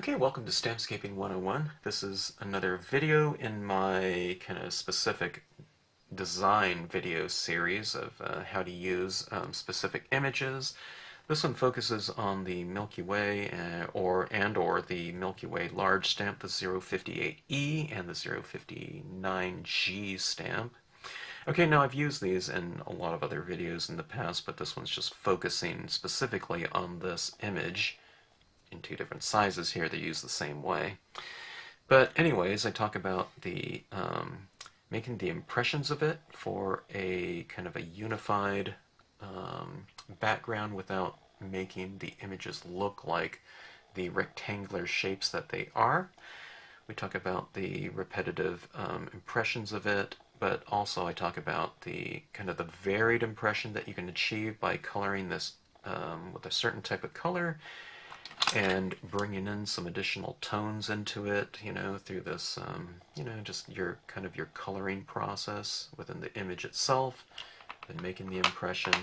Okay, welcome to Stampscaping 101. This is another video in my kind of specific design video series of how to use specific images. This one focuses on the Milky Way or the Milky Way large stamp, the 058E and the 059G stamp. Okay, now I've used these in a lot of other videos in the past, but this one's just focusing specifically on this image in two different sizes here. They're used the same way. But anyways, I talk about the making the impressions of it for a kind of a unified background without making the images look like the rectangular shapes that they are. We talk about the repetitive impressions of it, but also I talk about the kind of the varied impression that you can achieve by coloring this with a certain type of color and bringing in some additional tones into it, through this, just your kind of your coloring process within the image itself, and making the impression.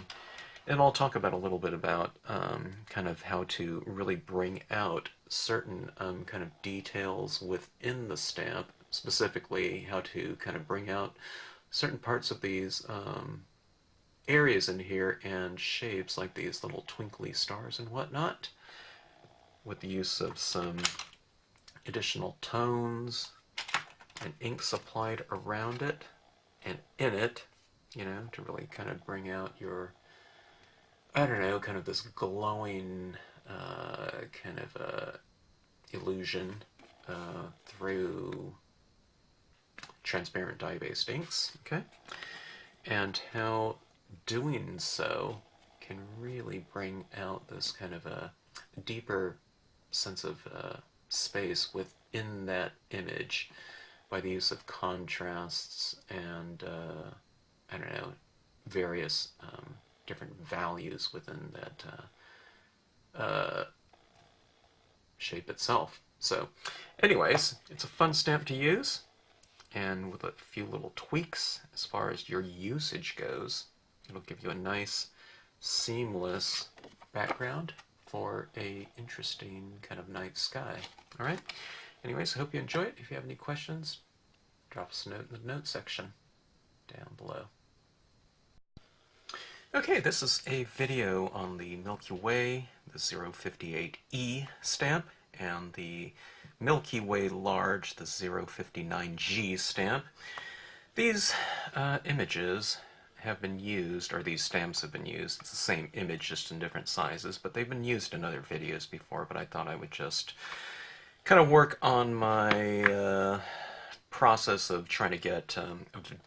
And I'll talk about a little bit about kind of how to really bring out certain kind of details within the stamp, specifically how to kind of bring out certain parts of these areas in here and shapes like these little twinkly stars and whatnot, with the use of some additional tones and inks applied around it and in it, to really kind of bring out your, kind of this glowing kind of illusion through transparent dye-based inks, okay? And how doing so can really bring out this kind of a deeper sense of space within that image by the use of contrasts and various different values within that shape itself. So anyways, it's a fun stamp to use, and with a few little tweaks as far as your usage goes, it'll give you a nice seamless background for a interesting kind of night sky. All right. Anyways, I hope you enjoy it. If you have any questions, drop us a note in the note section down below. Okay, this is a video on the Milky Way, the 058E stamp, and the Milky Way large, the 059G stamp. These images have been used, or these stamps have been used. It's the same image, just in different sizes, but they've been used in other videos before, but I thought I would just kind of work on my process of trying to get a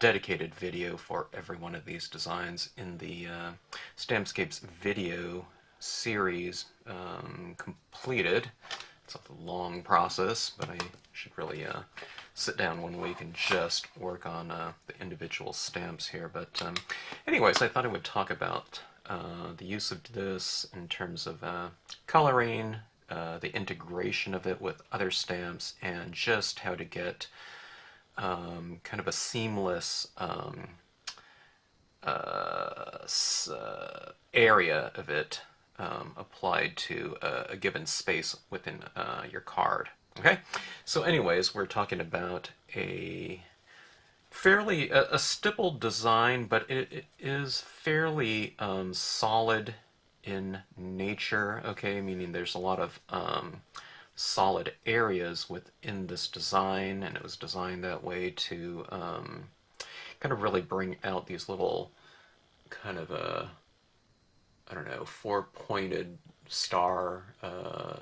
dedicated video for every one of these designs in the Stampscapes video series completed. It's a long process, but I should really sit down one week and just work on the individual stamps here. But anyways, I thought I would talk about the use of this in terms of coloring, the integration of it with other stamps, and just how to get kind of a seamless area of it applied to a given space within your card. Okay, so anyways, we're talking about a fairly a stippled design, but it is fairly solid in nature. Okay, meaning there's a lot of solid areas within this design, and it was designed that way to kind of really bring out these little kind of four-pointed star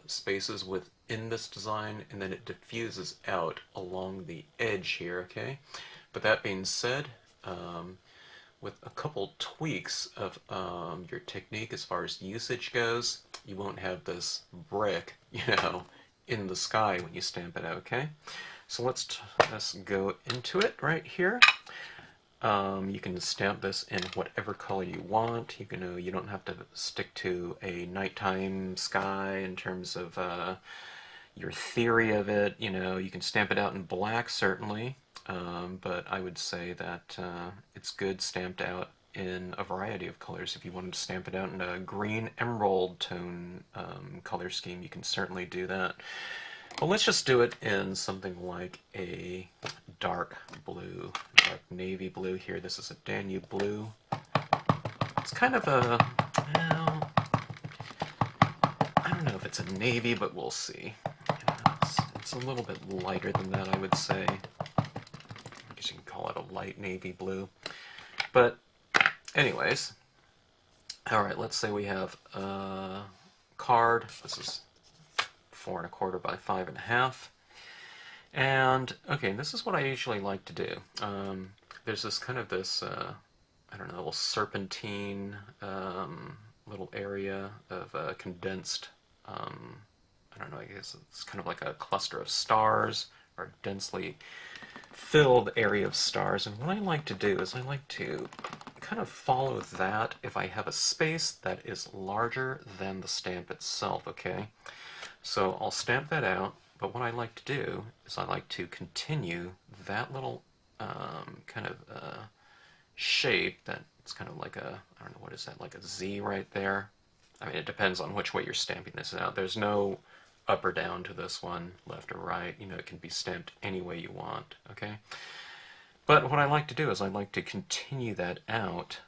spaces within this design, and then it diffuses out along the edge here, okay? But that being said, with a couple tweaks of your technique as far as usage goes, you won't have this brick, in the sky when you stamp it out, okay? So let's go into it right here. You can stamp this in whatever color you want. You don't have to stick to a nighttime sky in terms of your theory of it. You can stamp it out in black, certainly, but I would say that it's good stamped out in a variety of colors. If you wanted to stamp it out in a green emerald tone color scheme, you can certainly do that. Well, let's just do it in something like a dark blue, dark navy blue here. This is a Danube blue. It's kind of a, well, I don't know if it's a navy, but we'll see. It's a little bit lighter than that, I would say. I guess you can call it a light navy blue. But anyways, all right, let's say we have a card. This is 4 1/4 by 5 1/2. And okay, this is what I usually like to do. There's this kind of this, I don't know, little serpentine little area of condensed, I don't know, I guess it's kind of like a cluster of stars or a densely filled area of stars. And what I like to do is I like to kind of follow that if I have a space that is larger than the stamp itself, okay? So I'll stamp that out, but what I like to do is I like to continue that little kind of shape that it's kind of like a, I don't know, what is that, like a Z right there? I mean, it depends on which way you're stamping this out. There's no up or down to this one, left or right. You know, it can be stamped any way you want, okay? But what I like to do is I like to continue that out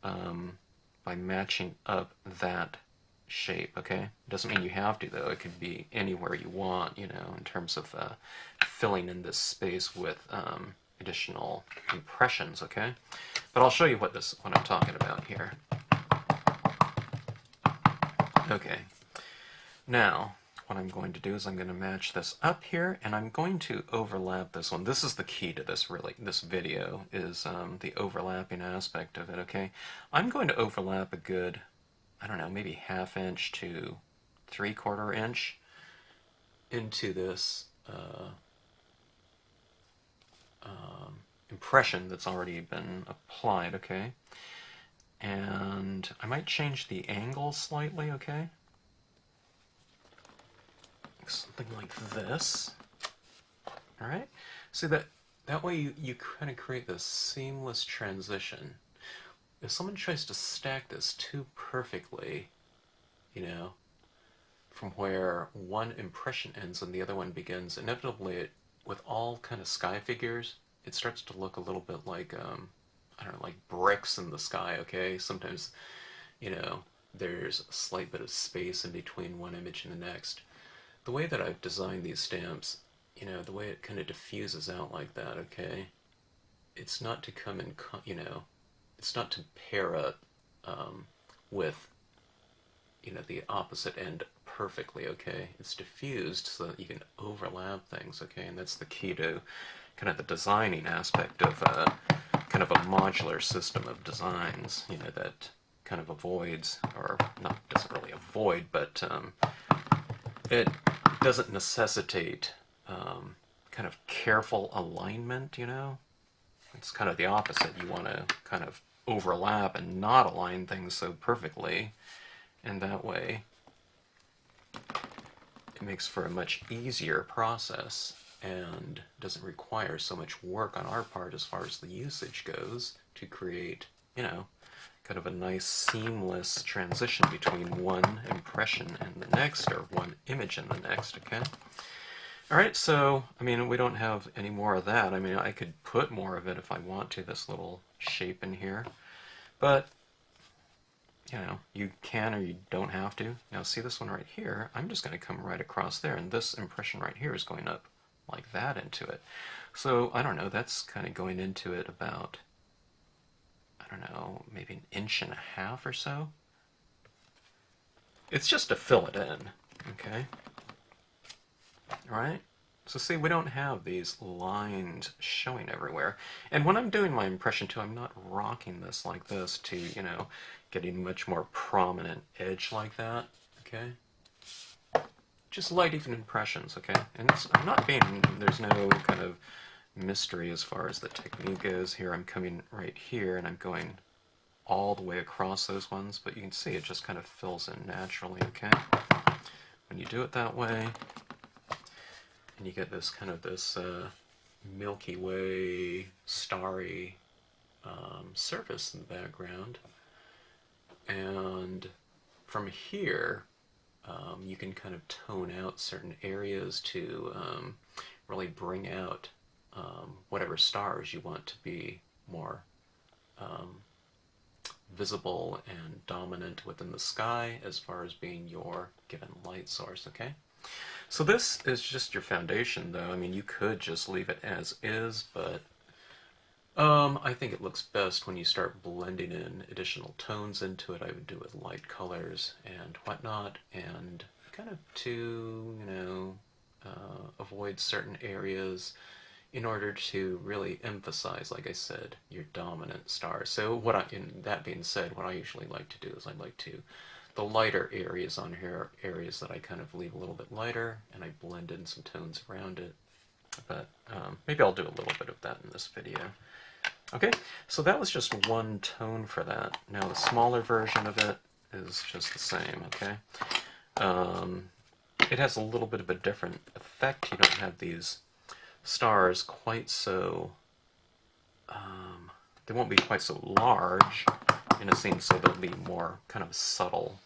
by matching up that shape, okay? It doesn't mean you have to, though. It could be anywhere you want, you know, in terms of filling in this space with additional impressions, okay? But I'll show you what I'm talking about here. Okay. Now, what I'm going to do is I'm going to match this up here, and I'm going to overlap this one. This is the key to this, really, this video, is the overlapping aspect of it, okay? I'm going to overlap a good, I don't know, maybe 1/2 inch to 3/4 inch into this impression that's already been applied, okay? And I might change the angle slightly, okay? Something like this. All right? See, that way you kind of create this seamless transition. If someone tries to stack this too perfectly, you know, from where one impression ends and the other one begins, inevitably, with all kind of sky figures, it starts to look a little bit like, I don't know, like bricks in the sky, okay? Sometimes, you know, there's a slight bit of space in between one image and the next. The way that I've designed these stamps, you know, the way it kind of diffuses out like that, okay? It's not to come in, you know, it's not to pair up with, you know, the opposite end perfectly, okay? It's diffused so that you can overlap things, okay? And that's the key to kind of the designing aspect of kind of a modular system of designs, you know, that kind of avoids, or not, doesn't really avoid, but it doesn't necessitate kind of careful alignment, you know? It's kind of the opposite. You want to kind of overlap and not align things so perfectly, and that way it makes for a much easier process and doesn't require so much work on our part as far as the usage goes to create, you know, kind of a nice seamless transition between one impression and the next, or one image and the next, okay? Alright, so, I mean, we don't have any more of that. I mean, I could put more of it if I want to, this little shape in here, but, you know, you can or you don't have to. Now, see this one right here? I'm just going to come right across there, and this impression right here is going up like that into it. So, I don't know, that's kind of going into it about, I don't know, maybe 1.5 inches or so. It's just to fill it in, okay? Right? So see, we don't have these lines showing everywhere. And when I'm doing my impression too, I'm not rocking this like this to, you know, getting much more prominent edge like that, okay? Just light even impressions, okay? And I'm not being, there's no kind of mystery as far as the technique goes here. I'm coming right here and I'm going all the way across those ones, but you can see it just kind of fills in naturally, okay? When you do it that way, and you get this kind of this Milky Way starry surface in the background, and from here you can kind of tone out certain areas to really bring out whatever stars you want to be more visible and dominant within the sky as far as being your given light source, okay? So this is just your foundation, though. I mean, you could just leave it as is, but I think it looks best when you start blending in additional tones into it. I would do it with light colors and whatnot, and kind of to, avoid certain areas in order to really emphasize, like I said, your dominant star. So that being said, what I usually like to do is the lighter areas on here are areas that I kind of leave a little bit lighter, and I blend in some tones around it. But maybe I'll do a little bit of that in this video. Okay, so that was just one tone for that. Now the smaller version of it is just the same, okay? It has a little bit of a different effect. You don't have these stars quite so, they won't be quite so large in a sense, so they'll be more kind of subtle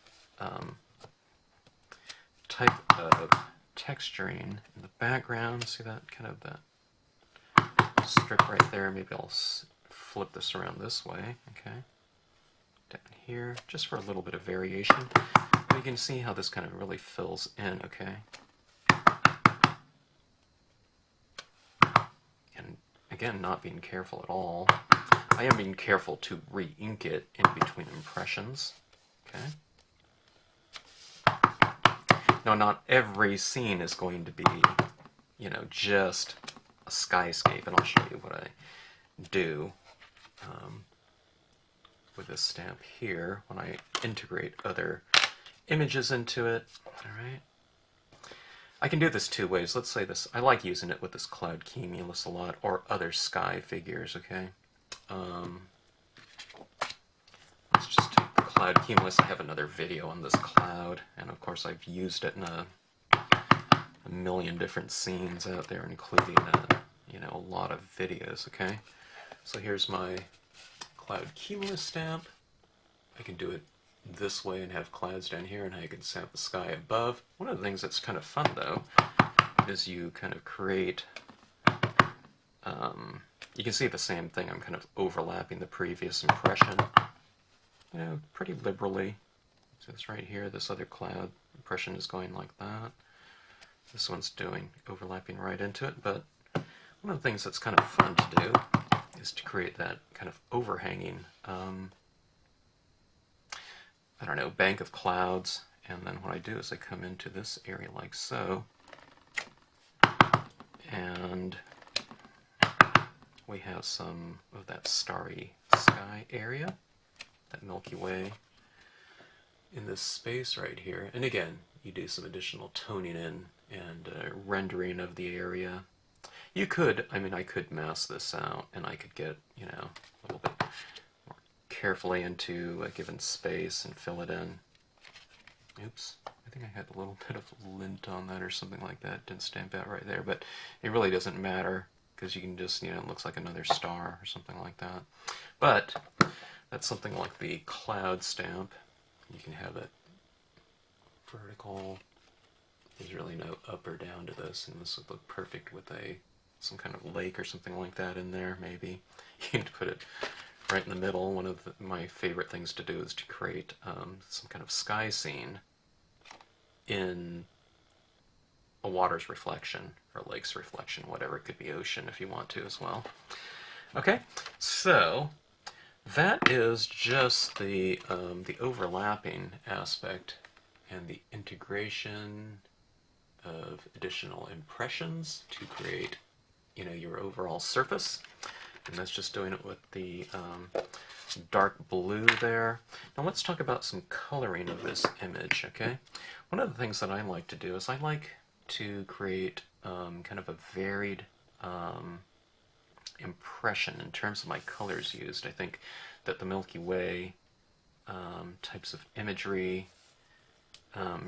type of texturing in the background. See that kind of that strip right there? Maybe I'll flip this around this way, okay? Down here, just for a little bit of variation. But you can see how this kind of really fills in, okay? And again, not being careful at all. I am being careful to re-ink it in between impressions, okay? Now, not every scene is going to be, just a skyscape, and I'll show you what I do with this stamp here when I integrate other images into it. All right. I can do this two ways. Let's say this. I like using it with this cloud cumulus a lot, or other sky figures. Okay. Let's just take the cloud cumulus. I have another video on this cloud, and of course I've used it in a million different scenes out there, including a lot of videos. Okay. So here's my cloud cumulus stamp. I can do it this way and have clouds down here, and I can stamp the sky above. One of the things that's kind of fun, though, is you kind of create, you can see the same thing. I'm kind of overlapping the previous impression, pretty liberally. So it's right here, this other cloud impression is going like that. This one's overlapping right into it, but one of the things that's kind of fun to do is to create that kind of overhanging, bank of clouds. And then what I do is I come into this area like so, and we have some of that starry sky area, that Milky Way, in this space right here. And again, you do some additional toning in and rendering of the area. You could, I could mask this out, and I could get, a little bit more carefully into a given space and fill it in. Oops, I think I had a little bit of lint on that or something like that. Didn't stamp out right there, but it really doesn't matter, because you can just, it looks like another star or something like that. But that's something like the cloud stamp. You can have it vertical. There's really no up or down to this, and this would look perfect with some kind of lake or something like that in there, maybe. You can put it right in the middle. One of my favorite things to do is to create some kind of sky scene in a water's reflection, or lake's reflection, whatever. It could be ocean if you want to as well. Okay, so that is just the overlapping aspect and the integration of additional impressions to create, your overall surface. And that's just doing it with the dark blue there. Now let's talk about some coloring of this image, okay? One of the things that I like to do is I like to create kind of a varied impression in terms of my colors used. I think that the Milky Way types of imagery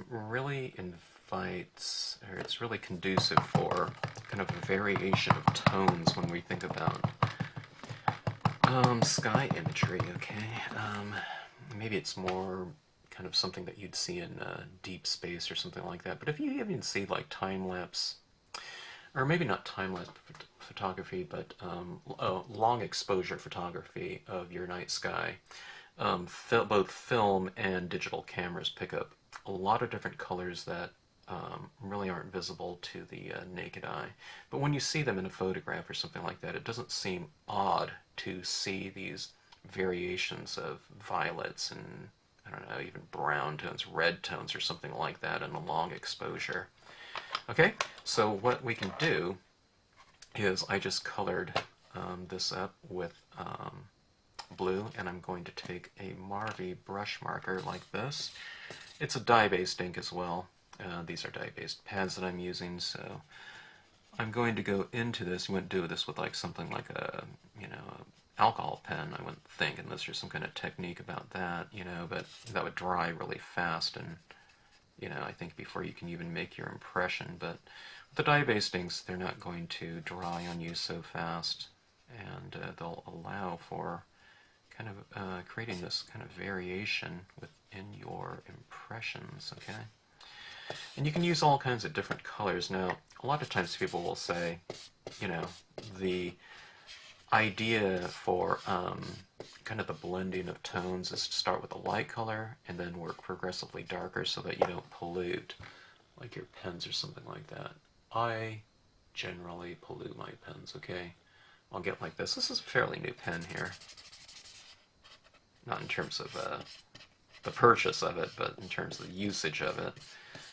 really invites, or it's really conducive for kind of a variation of tones when we think about sky imagery, okay? Maybe it's more kind of something that you'd see in deep space or something like that. But if you even see like time-lapse, or maybe not time-lapse photography, but long exposure photography of your night sky, both film and digital cameras pick up a lot of different colors that really aren't visible to the naked eye. But when you see them in a photograph or something like that, it doesn't seem odd to see these variations of violets and, I don't know, even brown tones, red tones or something like that in a long exposure. Okay, so what we can do is I just colored this up with blue, and I'm going to take a Marvy brush marker like this. It's a dye-based ink as well. These are dye-based pads that I'm using, so I'm going to go into this. You wouldn't do this with like something like a, alcohol pen, I wouldn't think, unless there's some kind of technique about that, but that would dry really fast, and, I think before you can even make your impression. But with the dye-based inks, they're not going to dry on you so fast, and they'll allow for kind of creating this kind of variation within your impressions, okay? And you can use all kinds of different colors. Now, a lot of times people will say, the idea for kind of the blending of tones is to start with a light color and then work progressively darker so that you don't pollute, like your pens or something like that. I generally pollute my pens, okay? I'll get like this. This is a fairly new pen here. Not in terms of the purchase of it, but in terms of the usage of it.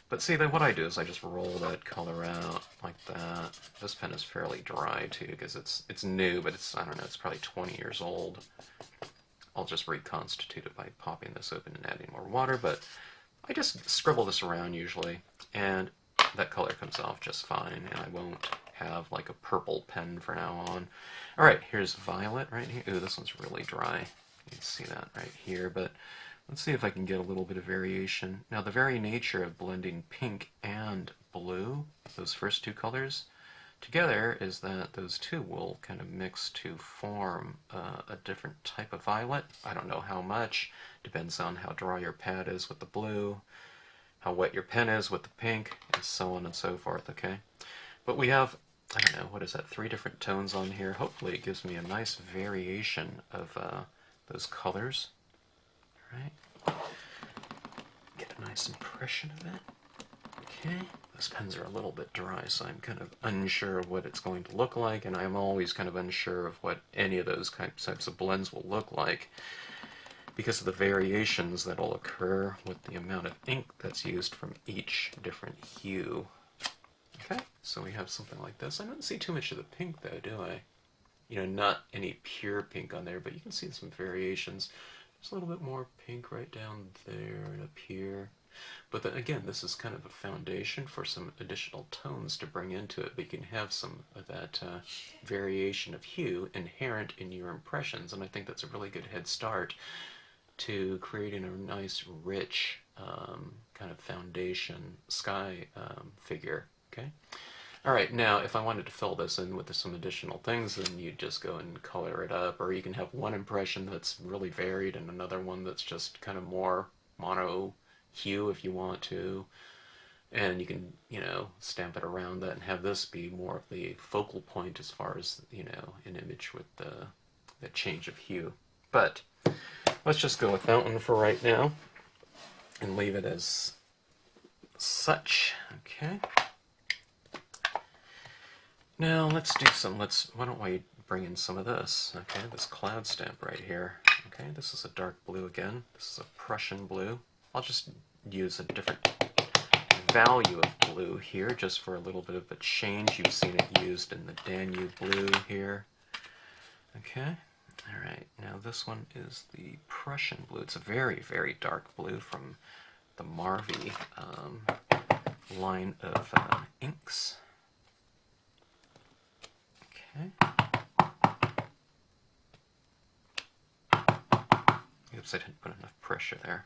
But see, then what I do is I just roll that color out like that. This pen is fairly dry too, because it's new, but it's, I don't know, it's probably 20 years old. I'll just reconstitute it by popping this open and adding more water, but I just scribble this around usually, and that color comes off just fine, and I won't have like a purple pen from now on. Alright, here's violet right here. Ooh, this one's really dry. You can see that right here, but let's see if I can get a little bit of variation. Now, the very nature of blending pink and blue, those first two colors, together is that those two will kind of mix to form a different type of violet. I don't know how much. Depends on how dry your pad is with the blue, how wet your pen is with the pink, and so on and so forth, okay? But we have, I don't know, what is that, 3 different tones on here. Hopefully it gives me a nice variation of those colors. Right? Get a nice impression of it. Okay. Those pens are a little bit dry, so I'm kind of unsure of what it's going to look like, and I'm always kind of unsure of what any of those types of blends will look like because of the variations that will occur with the amount of ink that's used from each different hue. Okay, so we have something like this. I don't see too much of the pink though, do I? Not any pure pink on there, but you can see some variations. There's a little bit more pink right down there and up here. But then again, this is kind of a foundation for some additional tones to bring into it, but you can have some of that variation of hue inherent in your impressions, and I think that's a really good head start to creating a nice, rich kind of foundation sky figure, okay? Alright, now if I wanted to fill this in with some additional things, then you'd just go and color it up, or you can have one impression that's really varied and another one that's just kind of more mono hue if you want to, and you can, stamp it around that and have this be more of the focal point as far as, an image with the change of hue. But let's just go with that one for right now and leave it as such, okay? Now let's do why don't we bring in some of this, okay, this cloud stamp right here. Okay, this is a dark blue again. This is a Prussian blue. I'll just use a different value of blue here just for a little bit of a change. You've seen it used in the Danube blue here. Okay, alright, now this one is the Prussian blue. It's a very, very dark blue from the Marvy line of inks. Okay. Oops, I didn't put enough pressure there.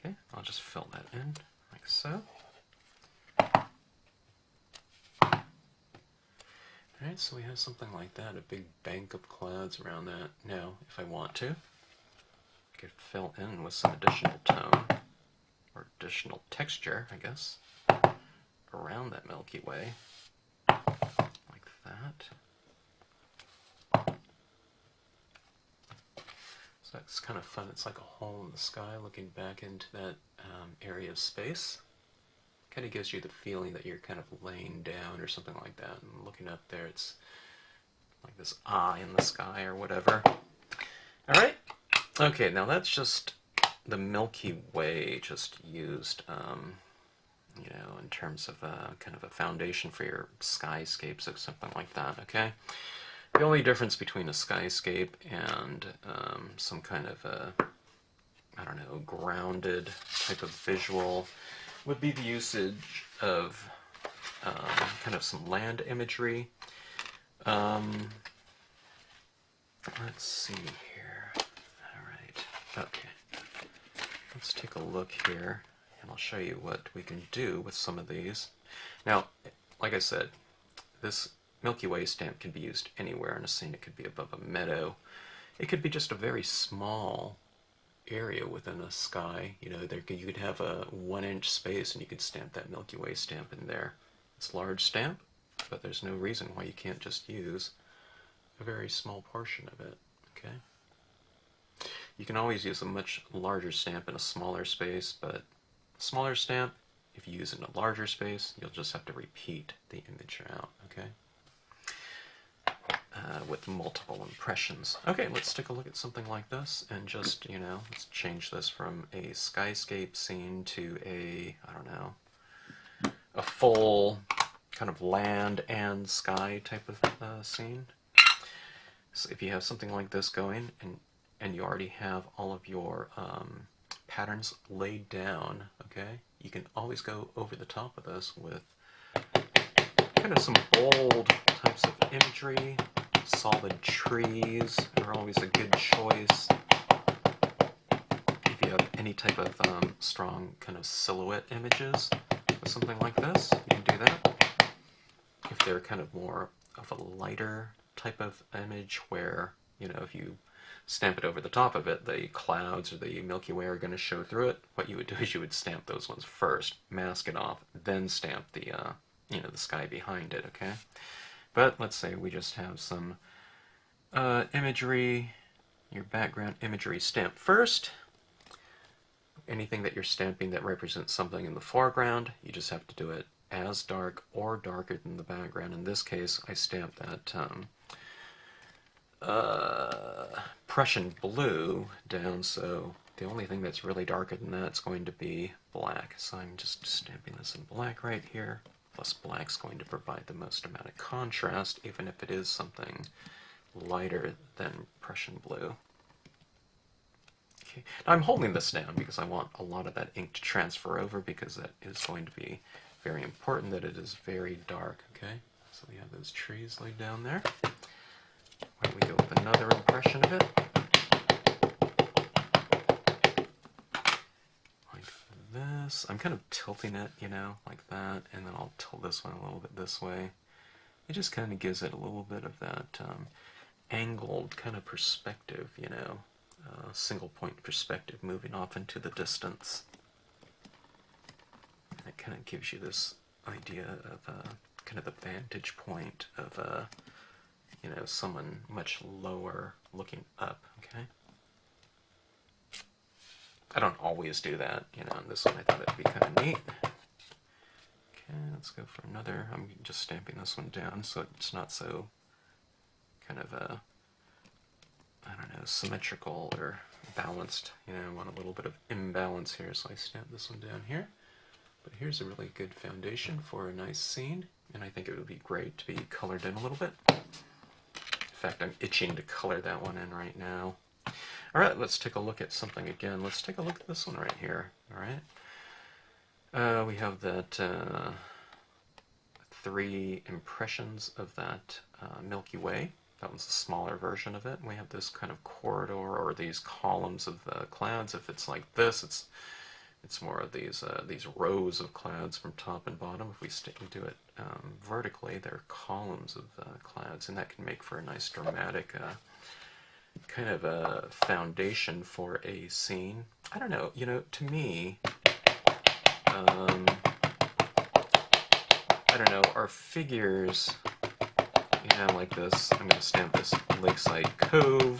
Okay, I'll just fill that in like so. Alright, so we have something like that, a big bank of clouds around that. Now, if I want to, could fill in with some additional tone, or additional texture, I guess, around that Milky Way, like that. So that's kind of fun. It's like a hole in the sky looking back into that area of space. Kind of gives you the feeling that you're kind of laying down or something like that, and looking up there, it's like this eye in the sky or whatever. All right. Okay, now that's just the Milky Way, just used, you know, in terms of kind of a foundation for your skyscapes or something like that. Okay. The only difference between a skyscape and some kind of a, I don't know, grounded type of visual would be the usage of kind of some land imagery. Let's see here. All right. Okay. Let's take a look here, and I'll show you what we can do with some of these. Now, like I said, this Milky Way stamp can be used anywhere in a scene. It could be above a meadow. It could be just a very small area within a sky. You know, you could have a 1-inch space and you could stamp that Milky Way stamp in there. It's a large stamp, but there's no reason why you can't just use a very small portion of it. Okay. You can always use a much larger stamp in a smaller space, but a smaller stamp, if you use it in a larger space, you'll just have to repeat the image out. Okay. With multiple impressions. Okay, let's take a look at something like this, and just, you know, let's change this from a skyscape scene to a, I don't know, a full kind of land and sky type of scene. So if you have something like this going, and you already have all of your patterns laid down, okay, you can always go over the top of this with kind of some bold types of imagery. Solid trees are always a good choice. If you have any type of strong kind of silhouette images with something like this, you can do that. If they're kind of more of a lighter type of image where, you know, if you stamp it over the top of it, the clouds or the Milky Way are going to show through it, what you would do is you would stamp those ones first, mask it off, then stamp the, you know, the sky behind it, okay? But let's say we just have some imagery, your background imagery stamped first. Anything that you're stamping that represents something in the foreground, you just have to do it as dark or darker than the background. In this case, I stamped that Prussian blue down, so the only thing that's really darker than that is going to be black. So I'm just stamping this in black right here. Plus black's going to provide the most amount of contrast, even if it is something lighter than Prussian blue. Okay. Now I'm holding this down because I want a lot of that ink to transfer over, because that is going to be very important that it is very dark. Okay, so we have those trees laid down there. Why don't we go with another impression of it? This. I'm kind of tilting it, you know, like that, and then I'll tilt this one a little bit this way. It just kind of gives it a little bit of that angled kind of perspective, you know, single point perspective moving off into the distance. And it kind of gives you this idea of kind of the vantage point of, you know, someone much lower looking up, okay? I don't always do that, you know, on this one I thought it'd be kind of neat. Okay, let's go for another. I'm just stamping this one down so it's not so kind of, I don't know, symmetrical or balanced. You know, I want a little bit of imbalance here, so I stamp this one down here. But here's a really good foundation for a nice scene, and I think it would be great to be colored in a little bit. In fact, I'm itching to color that one in right now. Alright, let's take a look at something again. Let's take a look at this one right here. Alright. We have that 3 impressions of that Milky Way. That one's a smaller version of it. And we have this kind of corridor, or these columns of clouds. If it's like this, it's more of these rows of clouds from top and bottom. If we do it vertically, they're columns of clouds, and that can make for a nice dramatic kind of a foundation for a scene. I don't know, you know, to me, I don't know, our figures, you know, like this. I'm going to stamp this Lakeside Cove,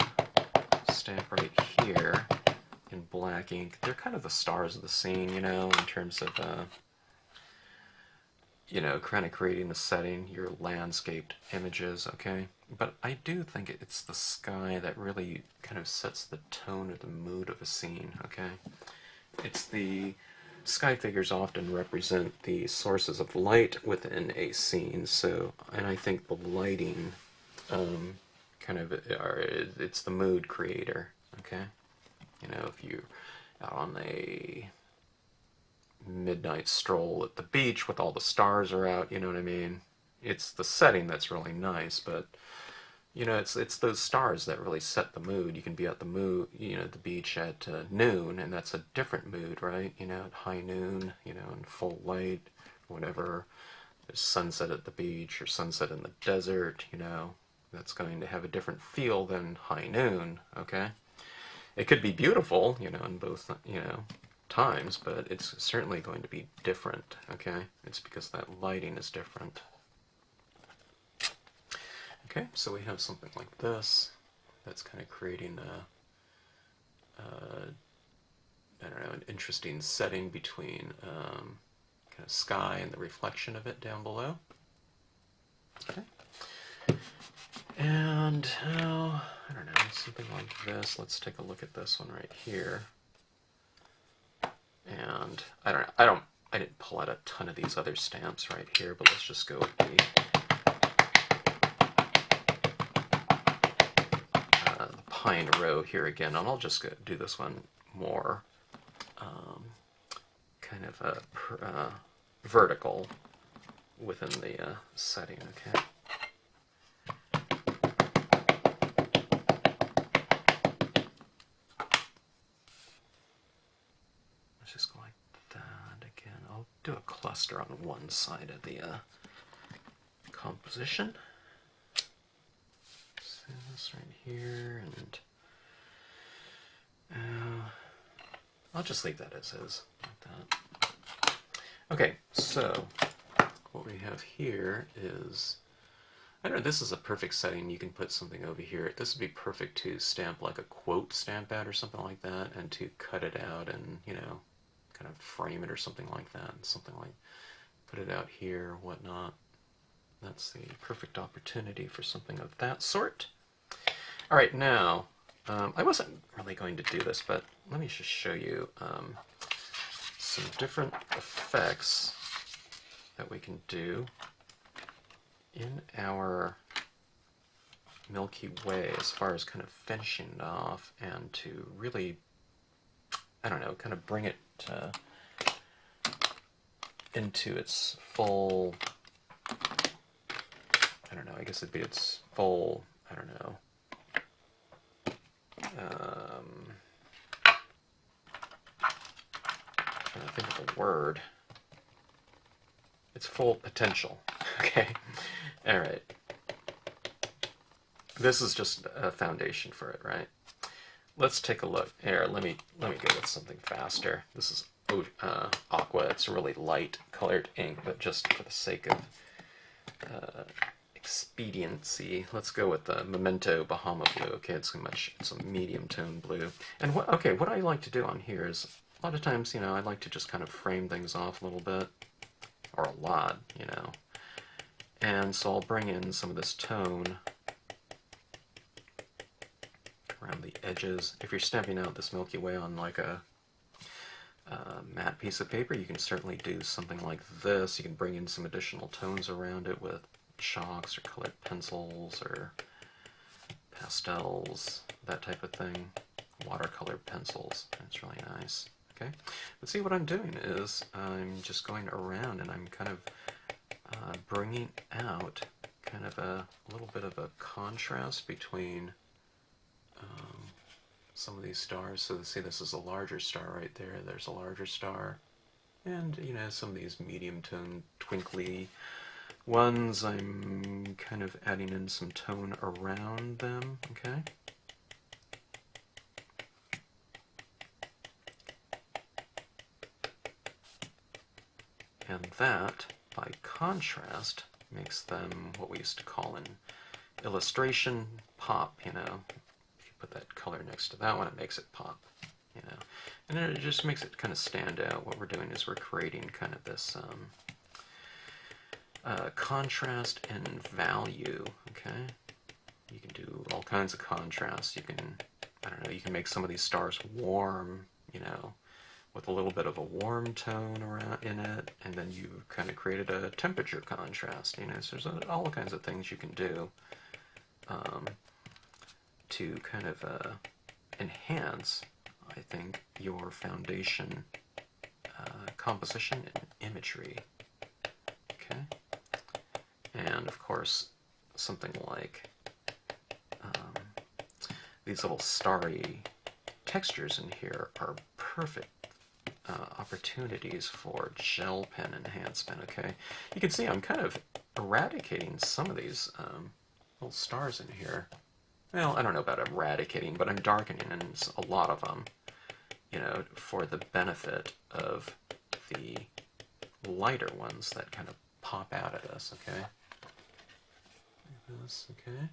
stamp right here in black ink. They're kind of the stars of the scene, you know, in terms of, you know, kind of creating the setting, your landscaped images, okay? But I do think it's the sky that really kind of sets the tone or the mood of a scene, okay? It's the sky figures often represent the sources of light within a scene, so, and I think the lighting kind of, it's the mood creator, okay? You know, if you're out on a midnight stroll at the beach with all the stars are out, you know what I mean? It's the setting that's really nice, but you know, it's those stars that really set the mood. You can be at the mood, you know, the beach at noon, and that's a different mood, right? You know, at high noon, you know, in full light, whatever. There's sunset at the beach or sunset in the desert, you know. That's going to have a different feel than high noon, okay? It could be beautiful, you know, in both, you know, times, but it's certainly going to be different, okay? It's because that lighting is different. Okay, so we have something like this that's kind of creating I don't know, an interesting setting between kind of sky and the reflection of it down below. Okay. And I don't know, something like this. Let's take a look at this one right here. And I didn't pull out a ton of these other stamps right here, but let's just go with the pine row here again, and I'll just do this one more kind of vertical within the setting, okay? Let's just go like that again. I'll do a cluster on one side of the composition. So this right here, and I'll just leave that as is, like that. Okay, so what we have here is, I don't know, this is a perfect setting. You can put something over here. This would be perfect to stamp like a quote stamp out or something like that, and to cut it out and, you know, kind of frame it or something like that. Something like, put it out here, whatnot. That's the perfect opportunity for something of that sort. All right, now, I wasn't really going to do this, but let me just show you some different effects that we can do in our Milky Way as far as kind of finishing it off and to really, I don't know, kind of bring it into its full, I don't know, I guess it'd be its full, I don't know, trying to think of a word. Its full potential. Okay. All right. This is just a foundation for it, right? Let's take a look. Here, let me go with something faster. This is aqua. It's a really light colored ink, but just for the sake of expediency, let's go with the Memento Bahama Blue. Okay, it's a medium tone blue. And what I like to do on here is, a lot of times, you know, I like to just kind of frame things off a little bit, or a lot, you know. And so I'll bring in some of this tone around the edges. If you're stamping out this Milky Way on like a matte piece of paper, you can certainly do something like this. You can bring in some additional tones around it with chalks or colored pencils or pastels, that type of thing. Watercolor pencils. That's really nice. Okay, but see, what I'm doing is I'm just going around and I'm kind of bringing out kind of a little bit of a contrast between some of these stars. So see, this is a larger star right there. There's a larger star. And, you know, some of these medium tone, twinkly ones, I'm kind of adding in some tone around them, okay? And that, by contrast, makes them what we used to call in illustration pop, you know. If you put that color next to that one, it makes it pop, you know. And then it just makes it kind of stand out. What we're doing is we're creating kind of this contrast and value, okay? You can do all kinds of contrast. You can, I don't know, you can make some of these stars warm, you know, with a little bit of a warm tone around in it, and then you kind of created a temperature contrast, you know, so there's all kinds of things you can do to kind of enhance, I think, your foundation composition and imagery, okay? And of course, something like these little starry textures in here are perfect opportunities for gel pen enhancement, okay? You can see I'm kind of eradicating some of these little stars in here. Well, I don't know about eradicating, but I'm darkening in a lot of them, you know, for the benefit of the lighter ones that kind of pop out at us, okay? Like this, okay?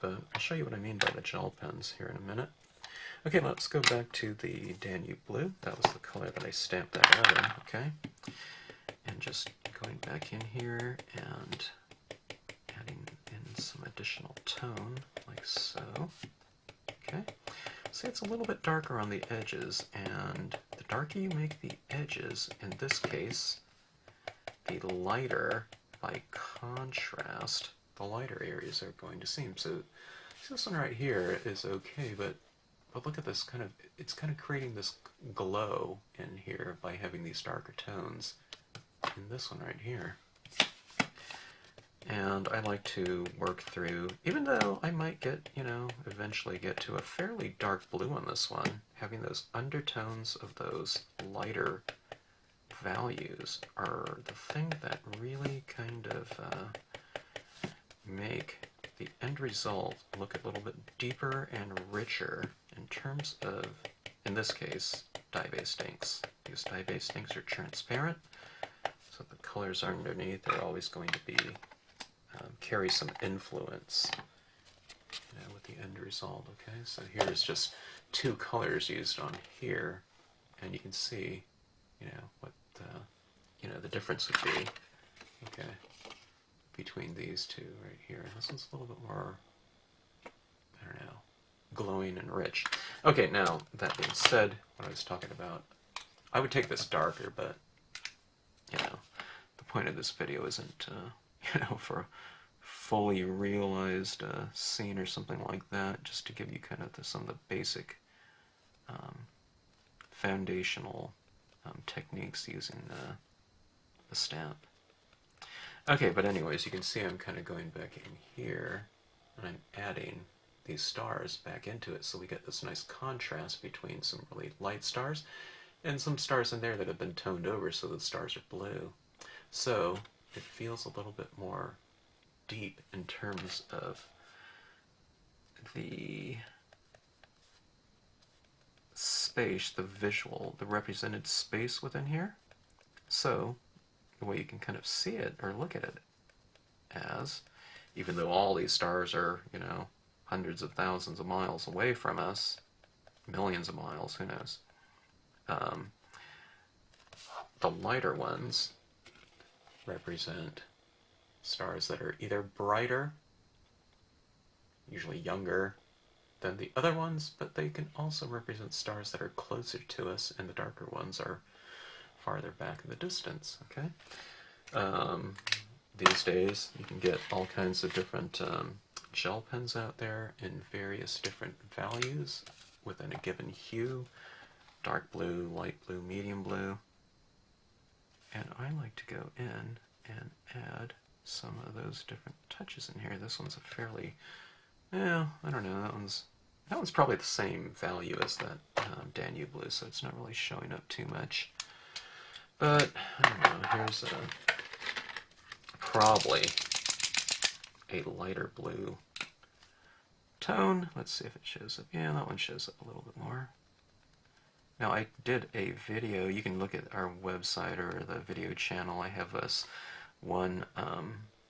But I'll show you what I mean by the gel pens here in a minute. Okay, let's go back to the Danube blue. That was the color that I stamped that out in, okay? And just going back in here and adding in some additional tone, like so. Okay, see it's a little bit darker on the edges, and the darker you make the edges, in this case, the lighter, by contrast, the lighter areas are going to seem. So this one right here is okay, but look at this kind of, it's kind of creating this glow in here by having these darker tones in this one right here. And I like to work through, even though I might get, you know, eventually get to a fairly dark blue on this one, having those undertones of those lighter values are the thing that really kind of make the end result look a little bit deeper and richer in terms of, in this case, dye-based inks. Because dye-based inks are transparent, so the colors underneath are always going to be carry some influence, you know, with the end result. Okay, so here's just two colors used on here, and you can see, you know, what you know, the difference would be. Okay, between these two right here. This one's a little bit more, I don't know, glowing and rich. Okay, now that being said, what I was talking about, I would take this darker, but you know, the point of this video isn't you know, for a fully realized scene or something like that, just to give you kind of some of the basic foundational techniques using the stamp. Okay, but anyways, you can see I'm kind of going back in here, and I'm adding these stars back into it, so we get this nice contrast between some really light stars and some stars in there that have been toned over so the stars are blue. So it feels a little bit more deep in terms of the space, the visual, the represented space within here. So the way you can kind of see it or look at it as, even though all these stars are, you know, hundreds of thousands of miles away from us, millions of miles, who knows, the lighter ones represent stars that are either brighter, usually younger, than the other ones, but they can also represent stars that are closer to us, and the darker ones are farther back in the distance, okay? These days, you can get all kinds of different gel pens out there in various different values within a given hue, dark blue, light blue, medium blue, and I like to go in and add some of those different touches in here. This one's a fairly, well, I don't know, that one's probably the same value as that Danube blue, so it's not really showing up too much. But, I don't know, here's probably a lighter blue tone. Let's see if it shows up. Yeah, that one shows up a little bit more. Now I did a video, you can look at our website or the video channel. I have this one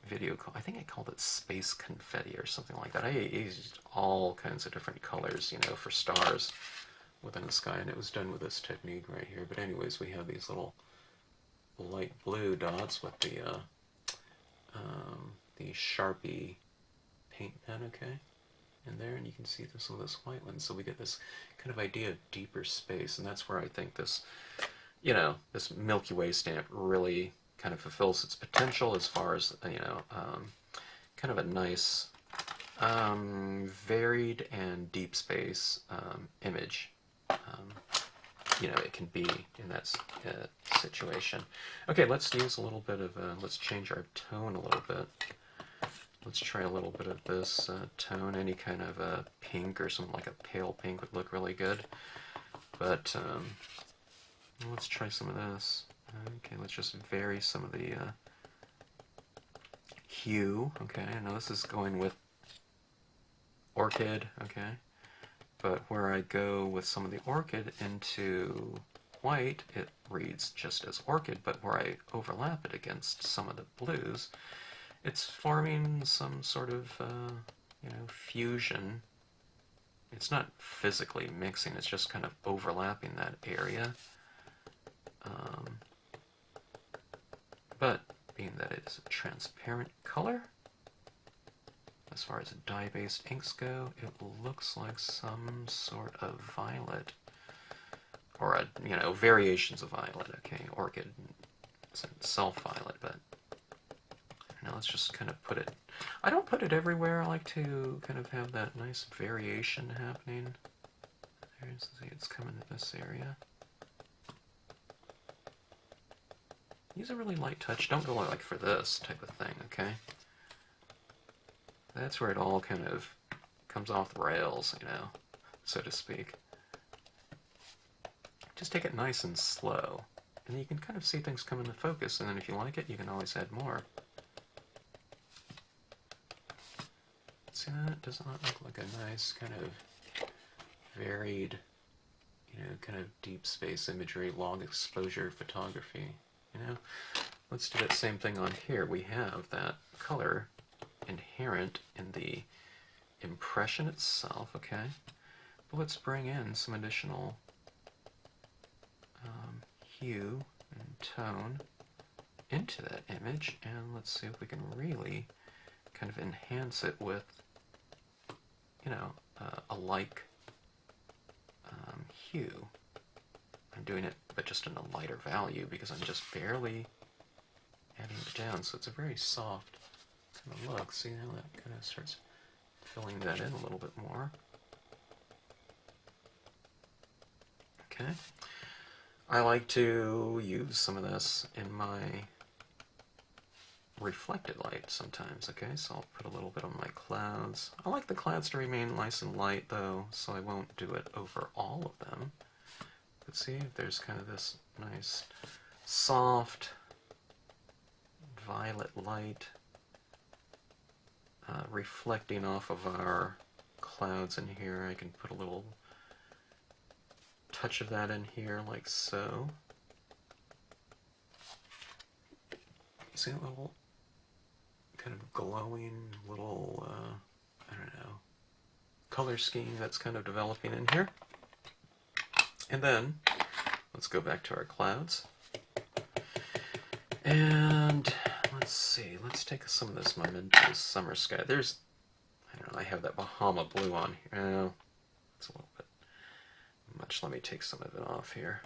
video, I think I called it Space Confetti or something like that. I used all kinds of different colors, you know, for stars within the sky, and it was done with this technique right here. But anyways, we have these little light blue dots with the Sharpie paint pen, okay, in there, and you can see this little white one. So we get this kind of idea of deeper space, and that's where I think this, you know, this Milky Way stamp really kind of fulfills its potential as far as, you know, kind of a nice, varied and deep space image. You know, it can be in that situation. Okay, let's use a little bit of, let's change our tone a little bit. Let's try a little bit of this tone. Any kind of a pink or something like a pale pink would look really good. But let's try some of this. Okay, let's just vary some of the hue. Okay, I know this is going with orchid, okay. But where I go with some of the orchid into white, it reads just as orchid, but where I overlap it against some of the blues, it's forming some sort of, you know, fusion. It's not physically mixing, it's just kind of overlapping that area. But being that it's a transparent color, as far as dye-based inks go, it looks like some sort of violet, or a, you know, variations of violet. Okay, orchid isn't self-violet, but now let's just kind of put it. I don't put it everywhere. I like to kind of have that nice variation happening. There's, see, it's coming to this area. Use a really light touch. Don't go like for this type of thing. Okay. That's where it all kind of comes off the rails, you know, so to speak. Just take it nice and slow, and you can kind of see things come into focus, and then if you like it, you can always add more. See that? Does not look like a nice kind of varied, you know, kind of deep space imagery, long exposure photography, you know? Let's do that same thing on here. We have that color inherent in the impression itself, okay? But let's bring in some additional hue and tone into that image, and let's see if we can really kind of enhance it with, you know, a like hue. I'm doing it, but just in a lighter value because I'm just barely adding it down, so it's a very soft kind of look. See how that kind of starts filling that in a little bit more. Okay. I like to use some of this in my reflected light sometimes, okay? So I'll put a little bit on my clouds. I like the clouds to remain nice and light though, so I won't do it over all of them. But see, there's kind of this nice soft violet light reflecting off of our clouds in here. I can put a little touch of that in here, like so. See a little kind of glowing little, I don't know, color scheme that's kind of developing in here. And then, let's go back to our clouds. And let's see, let's take some of this Memento Summer Sky. There's, I don't know, I have that Bahama blue on here. Oh, it's a little bit much. Let me take some of it off here.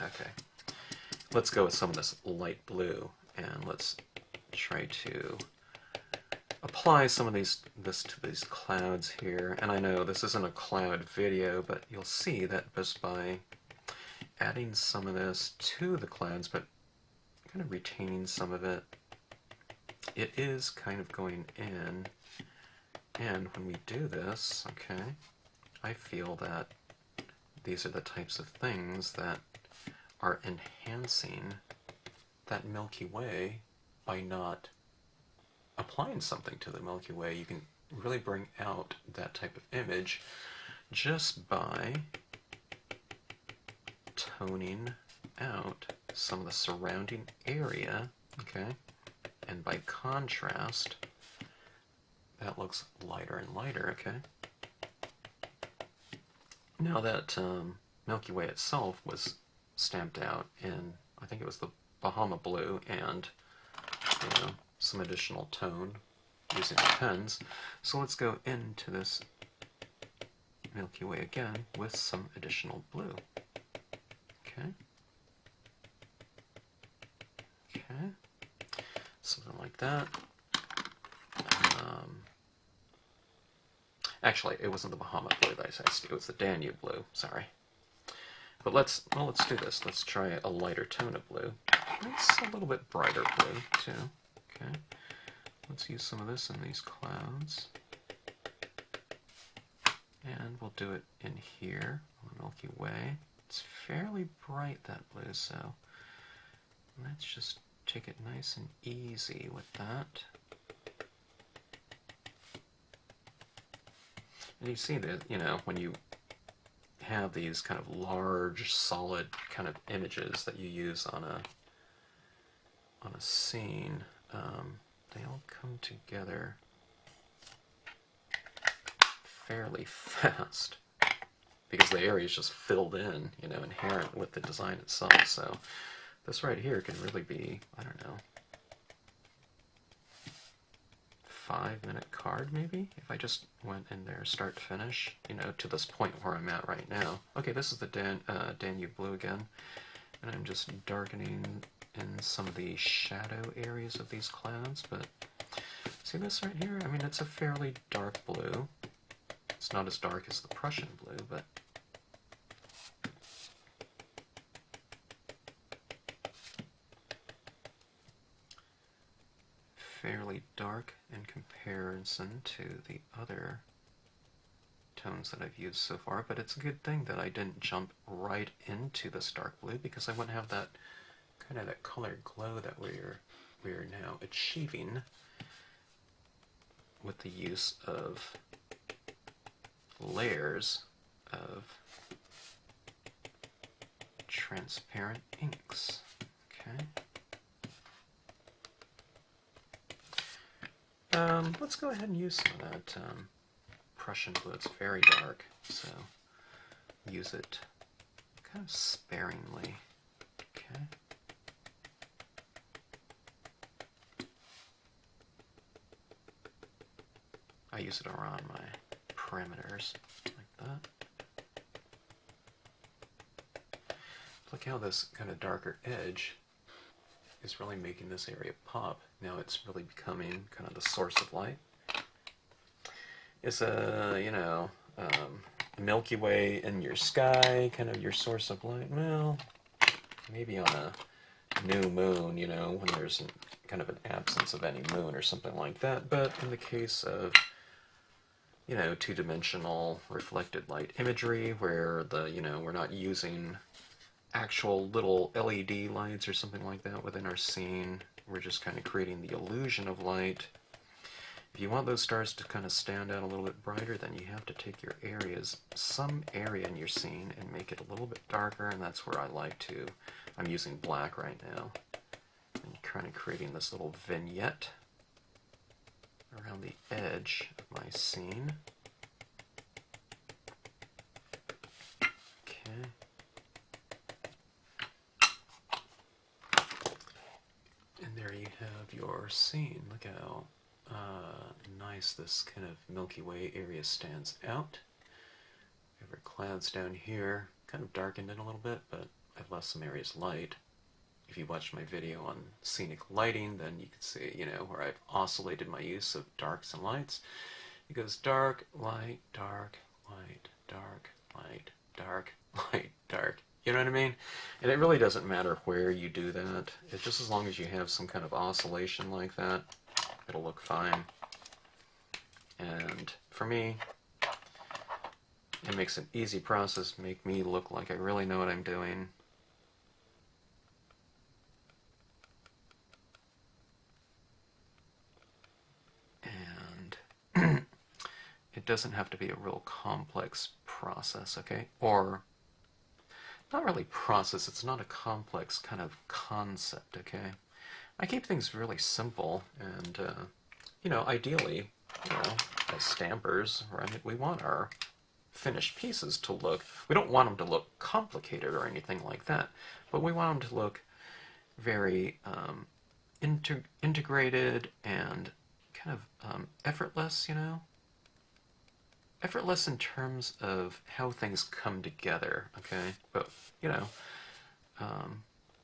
Okay. Let's go with some of this light blue, and let's try to apply some of this to these clouds here. And I know this isn't a cloud video, but you'll see that just by adding some of this to the clouds, but kind of retaining some of it, it is kind of going in. And when we do this, okay, I feel that these are the types of things that are enhancing that Milky Way by not applying something to the Milky Way. You can really bring out that type of image just by toning out some of the surrounding area, okay? And by contrast, that looks lighter and lighter, okay? Now that Milky Way itself was stamped out in, I think it was the Bahama blue and, you know, some additional tone using the pens. So let's go into this Milky Way again with some additional blue. Okay. Okay. Something like that. Actually, it wasn't the Bahama blue that I said. It was the Danube blue. Sorry. But let's do this. Let's try a lighter tone of blue. It's a little bit brighter blue too. Okay. Let's use some of this in these clouds. And we'll do it in here on the Milky Way. It's fairly bright, that blue, so let's just take it nice and easy with that. And you see that, you know, when you have these kind of large, solid kind of images that you use on a scene, they all come together fairly fast because the area is just filled in, you know, inherent with the design itself. So this right here can really be, I don't know, 5-minute card maybe, if I just went in there start to finish, you know, to this point where I'm at right now. Okay, this is the Danube blue again, and I'm just darkening in some of the shadow areas of these clouds, but see this right here? I mean, it's a fairly dark blue. It's not as dark as the Prussian blue, but fairly dark in comparison to the other tones that I've used so far. But it's a good thing that I didn't jump right into this dark blue, because I wouldn't have that kind of that colored glow that we're now achieving with the use of layers of transparent inks. Okay. Let's go ahead and use some of that Prussian blue. It's very dark, so use it kind of sparingly. Okay. I use it around my parameters, like that. Look how this kind of darker edge is really making this area pop. Now it's really becoming kind of the source of light. Is you know, Milky Way in your sky kind of your source of light? Well, maybe on a new moon, you know, when there's kind of an absence of any moon or something like that. But in the case of, you know, two-dimensional reflected light imagery, where you know, we're not using actual little LED lights or something like that within our scene, we're just kind of creating the illusion of light. If you want those stars to kind of stand out a little bit brighter, then you have to take your areas, some area in your scene, and make it a little bit darker, and that's where I like to. I'm using black right now, and kind of creating this little vignette around the edge of my scene. Okay. And there you have your scene. Look how nice this kind of Milky Way area stands out. We have our clouds down here, kind of darkened in a little bit, but I've left some areas light. If you watched my video on scenic lighting, then you can see, you know, where I've oscillated my use of darks and lights. It goes dark, light, dark, light, dark, light, dark, light, dark. You know what I mean? And it really doesn't matter where you do that. It's just as long as you have some kind of oscillation like that, it'll look fine. And for me, it makes an easy process, make me look like I really know what I'm doing. And it doesn't have to be a real complex process, okay? Or not really process, it's not a complex kind of concept, okay? I keep things really simple, and, ideally, as stampers, right, we want our finished pieces to look, we don't want them to look complicated or anything like that, but we want them to look very integrated and kind of effortless, effortless in terms of how things come together, okay? But,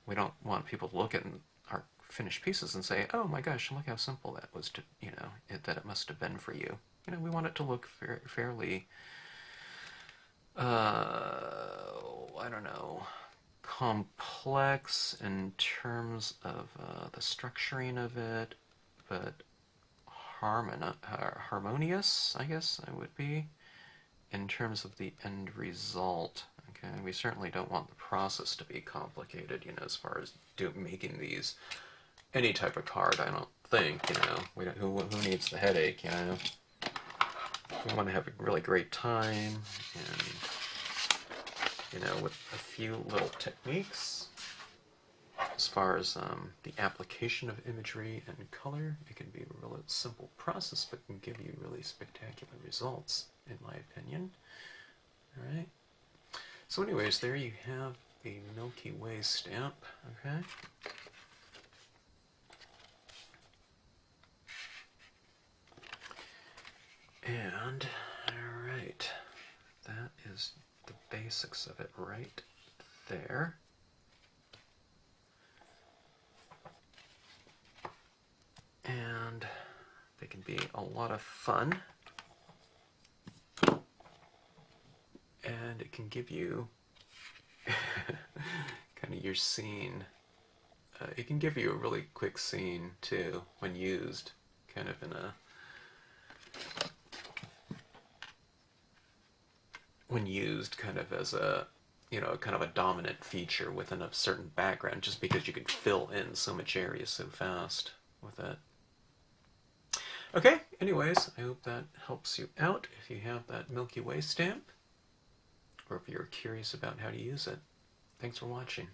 we don't want people to look at our finished pieces and say, oh my gosh, look how simple that was to, that it must have been for you. We want it to look fairly, I don't know, complex in terms of the structuring of it, but harmonious, I guess I would be, in terms of the end result. Okay, we certainly don't want the process to be complicated, as far as making these any type of card. I don't think, who needs the headache, We want to have a really great time, and with a few little techniques as far as the application of imagery and color. It can be a real simple process, but can give you really spectacular results, in my opinion. All right. So anyways, there you have a Milky Way stamp, okay? And, alright, that is the basics of it right there. And they can be a lot of fun. And it can give you kind of your scene. It can give you a really quick scene too when used, kind of in a kind of as a kind of a dominant feature within a certain background, just because you can fill in so much area so fast with it. Okay, anyways, I hope that helps you out if you have that Milky Way stamp, or if you're curious about how to use it. Thanks for watching.